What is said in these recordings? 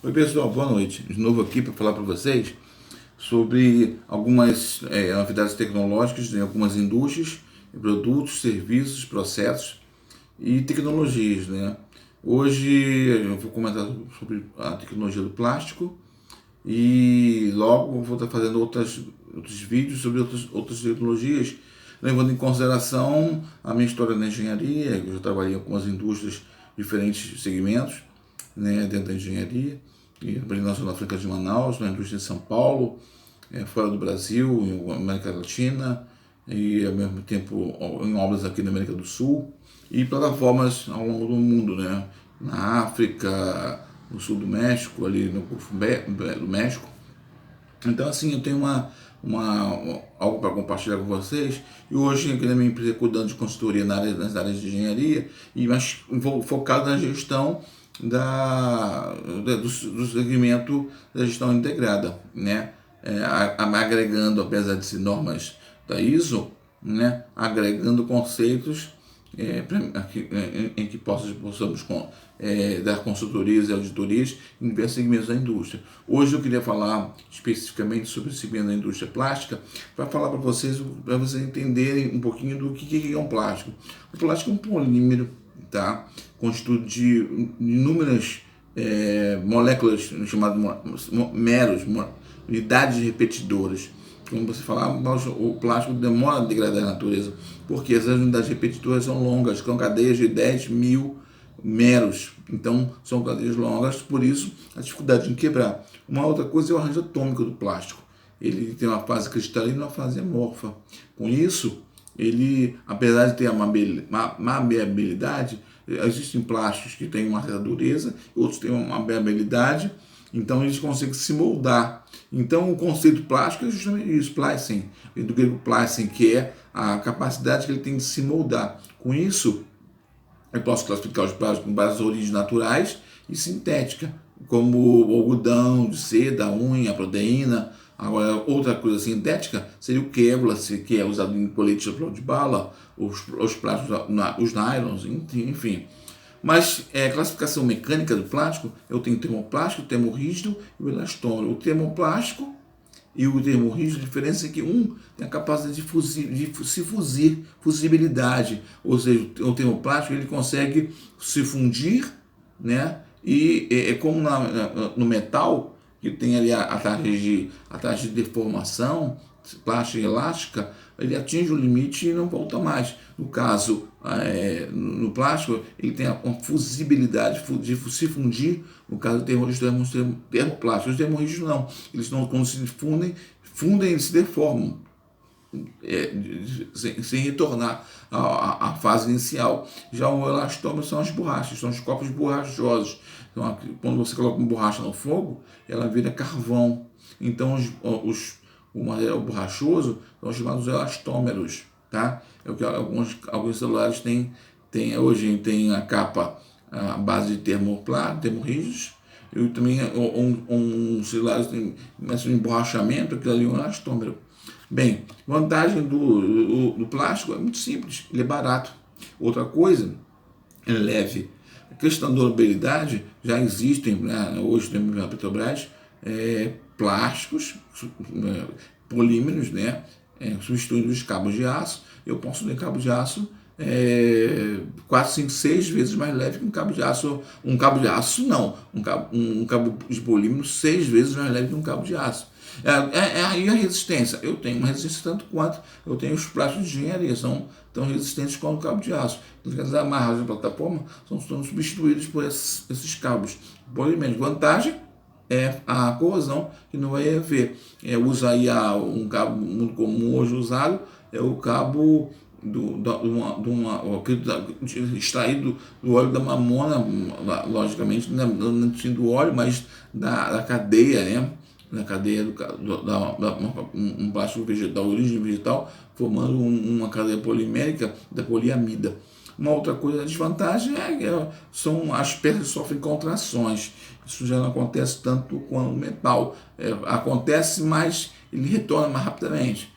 Oi pessoal, boa noite. De novo aqui para falar para vocês sobre algumas novidades tecnológicas em algumas indústrias, produtos, serviços, processos e tecnologias, né? Hoje eu vou comentar sobre a tecnologia do plástico e logo vou estar fazendo outros vídeos sobre outras tecnologias, levando em consideração a minha história na engenharia. Eu já trabalhei em algumas indústrias, diferentes segmentos, né, dentro da engenharia, e aprendi na Zona Franca de Manaus, na indústria de São Paulo, fora do Brasil, em América Latina, e ao mesmo tempo em obras aqui na América do Sul, e plataformas ao longo do mundo, né, na África, no sul do México, ali no Golfo do México. Então, assim, eu tenho algo para compartilhar com vocês. E hoje, aqui na minha empresa, cuidando de consultoria nas áreas de engenharia, e mais focado na gestão do segmento da gestão integrada, né? Agregando, apesar de ser normas da ISO, né? Agregando conceitos em que possamos dar consultorias e auditorias em diversos segmentos da indústria. Hoje eu queria falar especificamente sobre o segmento da indústria plástica, para falar para vocês entenderem um pouquinho do que é um plástico. O plástico é um polímero, tá? Constituído de inúmeras moléculas chamadas meros, unidades repetidoras. Como você falar, o plástico demora a degradar a natureza, porque as unidades repetidoras são longas, são cadeias de 10.000 meros. Então, são cadeias longas, por isso a dificuldade em quebrar. Uma outra coisa é o arranjo atômico do plástico. Ele tem uma fase cristalina e uma fase amorfa. Com isso, ele, apesar de ter uma maleabilidade, existem plásticos que têm uma certa dureza, outros têm uma maleabilidade, então eles conseguem se moldar. Então o conceito plástico é justamente isso, plasticine, do grego plasticine, que é a capacidade que ele tem de se moldar. Com isso, eu posso classificar os plásticos com base de origens naturais e sintética, como o algodão, de seda, a unha, a proteína. Agora, outra coisa sintética seria o Kevlar, que é usado em colete de bala, os plásticos, os nylons, enfim. Mas classificação mecânica do plástico, eu tenho o termoplástico, o termorrígido e o elastômero. O termoplástico e o termorrígido, a diferença é que um tem a capacidade fusibilidade, ou seja, o termoplástico ele consegue se fundir, né? E é como no metal, que tem ali a taxa de deformação plástica e elástica, ele atinge o limite e não volta mais. No caso, no plástico, ele tem uma fusibilidade de se fundir. No caso do termoplástico, os termorrígidos não. Eles não, quando se fundem e se deformam, sem retornar à fase inicial. Já o elastômero são as borrachas, são os copos borrachosos. Então, quando você coloca uma borracha no fogo, ela vira carvão. Então, o material borrachoso são chamados elastômeros, tá? É o que alguns celulares têm hoje, tem a capa a base de termorrígidos, e também celulares tem um emborrachamento, aquilo ali é um elastômero. Bem, vantagem do plástico é muito simples, ele é barato. Outra coisa, ele é leve. A questão da durabilidade, já existem, né, hoje temos na Petrobras, plásticos, polímeros, né, substituindo os cabos de aço. Eu posso ter cabo de aço 4, 5, 6 vezes mais leve que um cabo de aço. Um cabo de aço não, um cabo de polímero 6 vezes mais leve que um cabo de aço. Aí a resistência, eu tenho uma resistência tanto quanto eu tenho os plásticos de engenharia, são tão resistentes quanto o cabo de aço. Eles amarrados na plataforma são substituídos por esses cabos polímeros. Vantagem é a corrosão, que não vai haver. Usa aí um cabo muito comum hoje usado, é o cabo extraído do óleo da mamona, logicamente, não do óleo, mas da cadeia, né? Na cadeia um plástico vegetal, origem vegetal, formando uma cadeia polimérica da poliamida. Uma outra coisa, a desvantagem são as peças que sofrem contrações. Isso já não acontece tanto quanto o metal. Acontece, mas ele retorna mais rapidamente.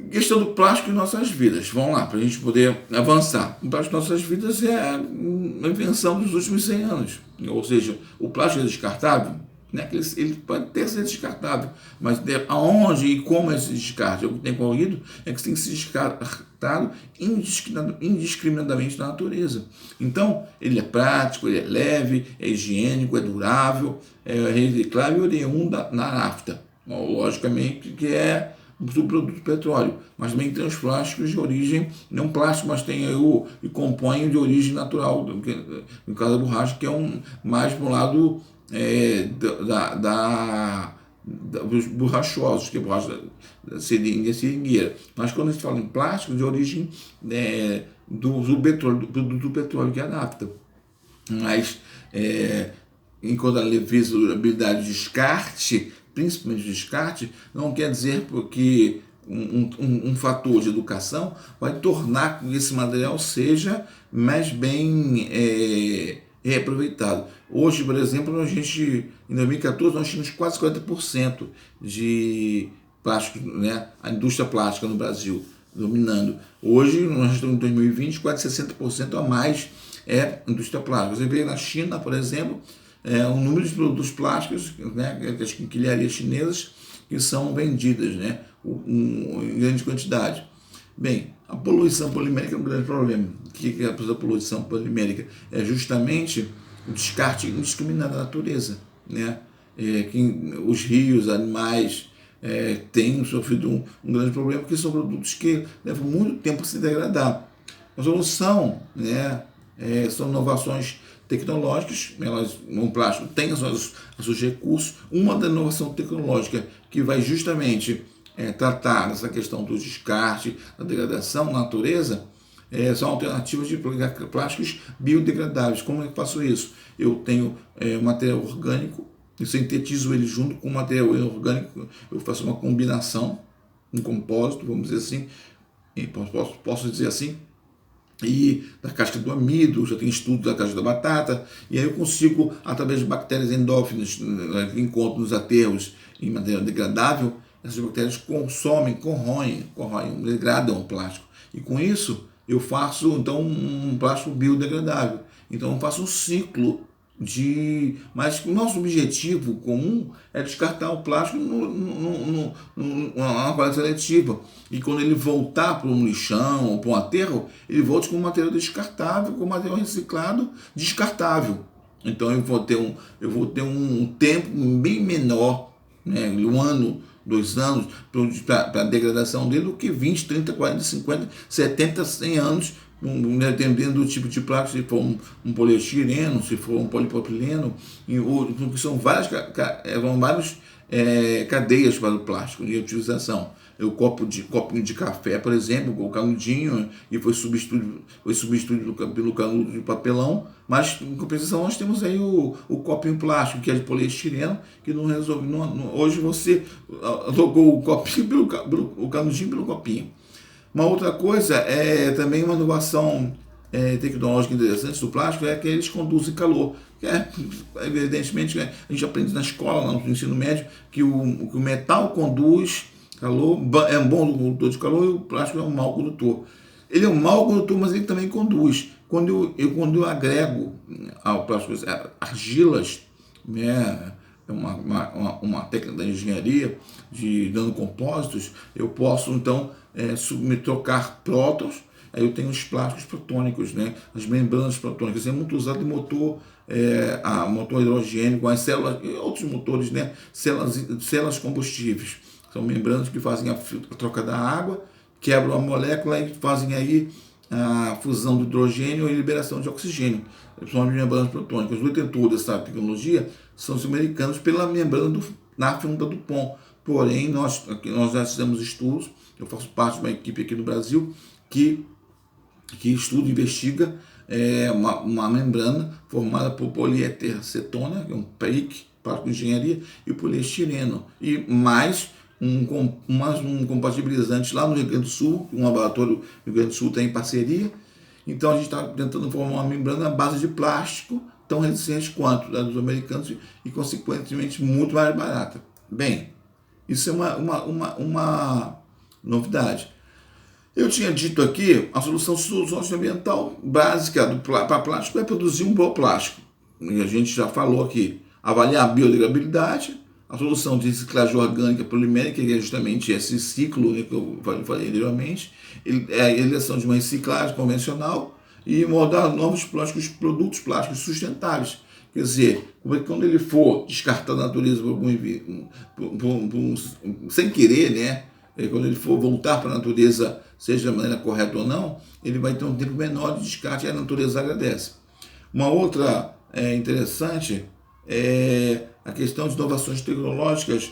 Questão do plástico em nossas vidas. Vamos lá, para a gente poder avançar. O plástico em nossas vidas é uma invenção dos últimos 100 anos. Ou seja, o plástico é descartável, né? Ele pode ter sido descartável, mas aonde e como é esse descarte? O que tem ocorrido é que tem que ser descartado indiscriminadamente na natureza. Então, ele é prático, ele é leve, é higiênico, é durável, é reciclável e oriundo na nafta. Logicamente que é do produto do petróleo, mas também tem os plásticos de origem, não plástico, mas tem o e compõe de origem natural, no caso da borracha, que é mais para o lado dos borrachosos, que é borracha seringueira. Mas quando a gente fala em plástico, de origem do petróleo, que é a nafta. Mas enquanto a leveza, durabilidade, descarte, principalmente o descarte, não quer dizer que um fator de educação vai tornar que esse material seja mais bem reaproveitado. Hoje, por exemplo, em 2014, nós tínhamos quase 40% de plástico, né? A indústria plástica no Brasil dominando. Hoje, nós estamos em 2020, quase 60% a mais é indústria plástica. Você vê na China, por exemplo, o número de produtos plásticos, né, as quinquilharias chinesas que são vendidas, né, em grande quantidade. Bem, a poluição polimérica é um grande problema. O que é a poluição polimérica? É justamente o descarte indiscriminado da natureza, né? Que os rios, animais têm sofrido um grande problema, porque são produtos que levam muito tempo a se degradar. A solução, né, são inovações tecnológicas, o plástico tem os seus recursos. Uma da inovação tecnológica que vai justamente tratar dessa questão do descarte, da degradação na natureza, são alternativas de plásticos biodegradáveis. Como é que eu faço isso? Eu tenho material orgânico, eu sintetizo ele junto com material orgânico, eu faço uma combinação, um compósito, vamos dizer assim, posso dizer assim, e da casca do amido, já tem estudo da casca da batata, e aí eu consigo, através de bactérias endófinas que encontro nos aterros em matéria degradável, essas bactérias corroem, degradam o plástico. E com isso, eu faço então um plástico biodegradável. Então eu faço um ciclo mas o nosso objetivo comum é descartar o plástico numa coleta seletiva. E quando ele voltar para um lixão ou para um aterro, ele volte com material descartável, com material reciclado descartável. Então eu vou ter um tempo bem menor, né, 1 ano, 2 anos, para a degradação dele, do que 20, 30, 40, 50, 70, 100 anos, dependendo do tipo de plástico, se for um poliestireno, se for um polipropileno, porque são várias cadeias para o plástico de utilização. O copinho de café, por exemplo, o canudinho, e foi substituído pelo canudo de papelão, mas em compensação nós temos aí o copinho plástico, que é de poliestireno, que não resolve. Hoje você trocou o copinho o canudinho pelo copinho. Uma outra coisa é também uma inovação tecnológica interessante do plástico, é que eles conduzem calor. Evidentemente, a gente aprende na escola, no ensino médio, que o metal conduz calor, é um bom condutor de calor, e o plástico é um mau condutor. Ele é um mau condutor, mas ele também conduz. Quando eu agrego ao plástico argilas, né, uma técnica da engenharia de nanocompósitos, eu posso então me trocar prótons. Aí eu tenho os plásticos protônicos, né? As membranas protônicas. É muito usado em motor hidrogênio, com as células e outros motores, né? Células combustíveis. São membranas que fazem a troca da água, quebram a molécula e fazem aí a fusão do hidrogênio e liberação de oxigênio. São as membranas protônicas. Os detentores dessa tecnologia são os americanos pela membrana na funda do POM. Porém, nós já fizemos estudos, eu faço parte de uma equipe aqui no Brasil que estuda e investiga uma membrana formada por poliéter-cetona, que é um PEIC, parte de engenharia, e o poliestireno. E mais um compatibilizante lá no Rio Grande do Sul, um laboratório do Rio Grande do Sul tem parceria. Então a gente está tentando formar uma membrana à base de plástico, tão resistente quanto a dos americanos e consequentemente muito mais barata. Bem, isso é novidade. Eu tinha dito aqui, a solução socioambiental básica para plástico é produzir um bom plástico. E a gente já falou aqui, avaliar a biodegradabilidade, a solução de reciclagem orgânica polimérica, que é justamente esse ciclo, né, que eu falei anteriormente, a eleição de uma reciclagem convencional e moldar novos plásticos, produtos plásticos sustentáveis. Quer dizer, quando ele for descartado da natureza sem querer, né? Quando ele for voltar para a natureza, seja de maneira correta ou não, ele vai ter um tempo menor de descarte e a natureza agradece. Uma outra interessante é a questão de inovações tecnológicas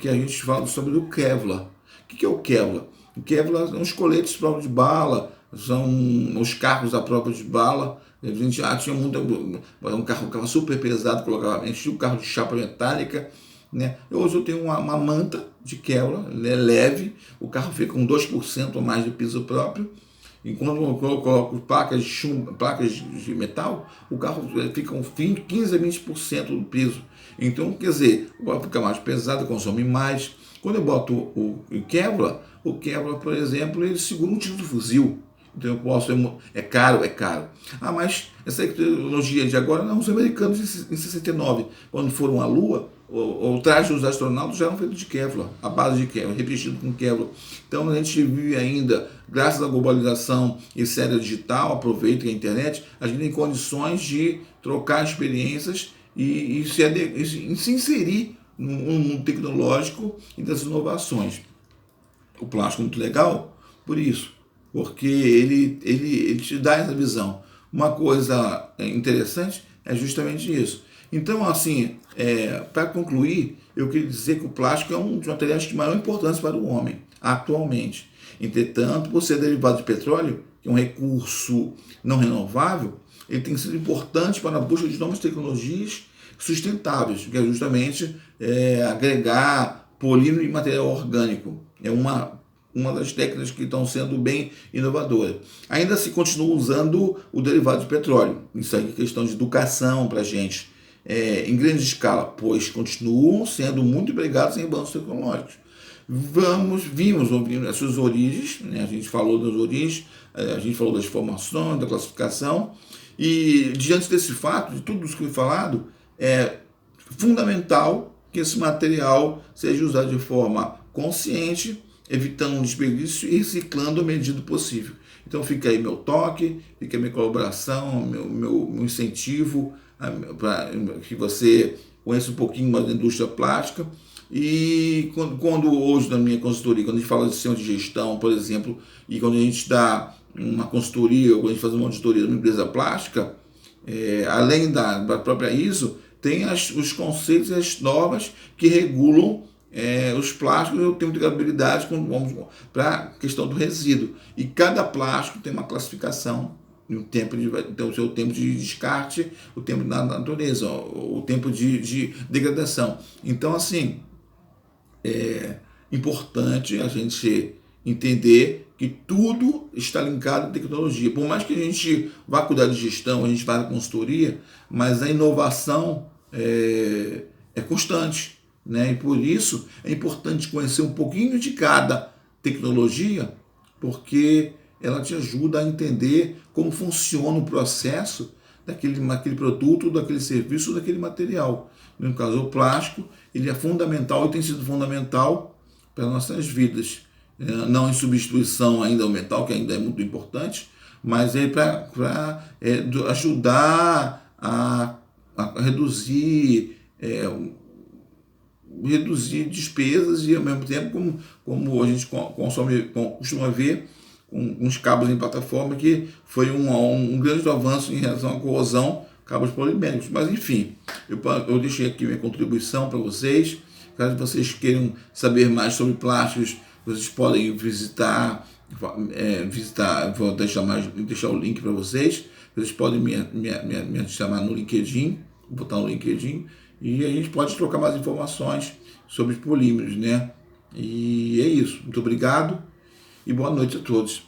que a gente fala sobre o Kevlar. O que é o Kevlar? O Kevlar são os coletes prova de bala, são os carros à prova de bala. A gente tinha um carro super pesado, enchia um carro de chapa metálica. Né? Hoje eu tenho uma manta de Kevlar, ela é leve, o carro fica com 2% ou mais de piso próprio. Enquanto eu coloco placas de metal, o carro fica com 15 a 20% do piso. Então, quer dizer, o carro fica mais pesado, consome mais. Quando eu boto o Kevlar, por exemplo, ele segura um tiro de fuzil. Então eu posso, é caro. Ah, mas essa tecnologia de agora, não, os americanos em 69, quando foram à Lua, o traje dos astronautas já eram feitos de Kevlar, a base de Kevlar, revestido com Kevlar. Então a gente vive ainda, graças à globalização e série digital, aproveita a internet, a gente tem condições de trocar experiências e se inserir no mundo tecnológico e das inovações. O plástico é muito legal por isso, porque ele te dá essa visão. Uma coisa interessante é justamente isso. Então, assim, para concluir, eu queria dizer que o plástico é um dos materiais de maior importância para o homem, atualmente. Entretanto, por ser derivado de petróleo, que é um recurso não renovável, ele tem sido importante para a busca de novas tecnologias sustentáveis, que é justamente agregar polímero e material orgânico. É uma das técnicas que estão sendo bem inovadoras. Ainda se continua usando o derivado de petróleo. Isso aí é questão de educação para a gente. Em grande escala, pois continuam sendo muito empregados em bancos tecnológicos. Vimos as suas origens, né? A gente falou das origens, a gente falou das formações, da classificação, e diante desse fato, de tudo isso que foi falado, é fundamental que esse material seja usado de forma consciente, evitando um desperdício e reciclando à medida do possível. Então fica aí meu toque, fica aí minha colaboração, meu incentivo para que você conheça um pouquinho mais da indústria plástica. E quando hoje na minha consultoria, quando a gente fala de sistema de gestão, por exemplo, e quando a gente dá uma consultoria, ou quando a gente faz uma auditoria de uma empresa plástica, além da própria ISO, tem os conceitos e as normas que regulam os plásticos e o tempo de durabilidade para a questão do resíduo. E cada plástico tem uma classificação, o seu tempo de descarte, o tempo da natureza, o tempo de degradação. Então, assim, é importante a gente entender que tudo está linkado à tecnologia. Por mais que a gente vá cuidar de gestão, a gente vá na consultoria, mas a inovação é constante. Né? E por isso é importante conhecer um pouquinho de cada tecnologia, porque ela te ajuda a entender como funciona o processo daquele produto, daquele serviço, daquele material. No caso, o plástico, ele é fundamental e tem sido fundamental para nossas vidas. Não em substituição ainda ao metal, que ainda é muito importante, mas para ajudar a reduzir despesas e ao mesmo tempo como a gente costuma ver com uns cabos em plataforma, que foi um grande avanço em relação à corrosão, cabos poliméricos. Mas enfim, eu deixei aqui minha contribuição para vocês. Caso vocês queiram saber mais sobre plásticos, vocês podem visitar, vou deixar o link para vocês. Vocês podem me chamar no LinkedIn, vou botar no LinkedIn, e a gente pode trocar mais informações sobre polímeros, né? E é isso. Muito obrigado e boa noite a todos.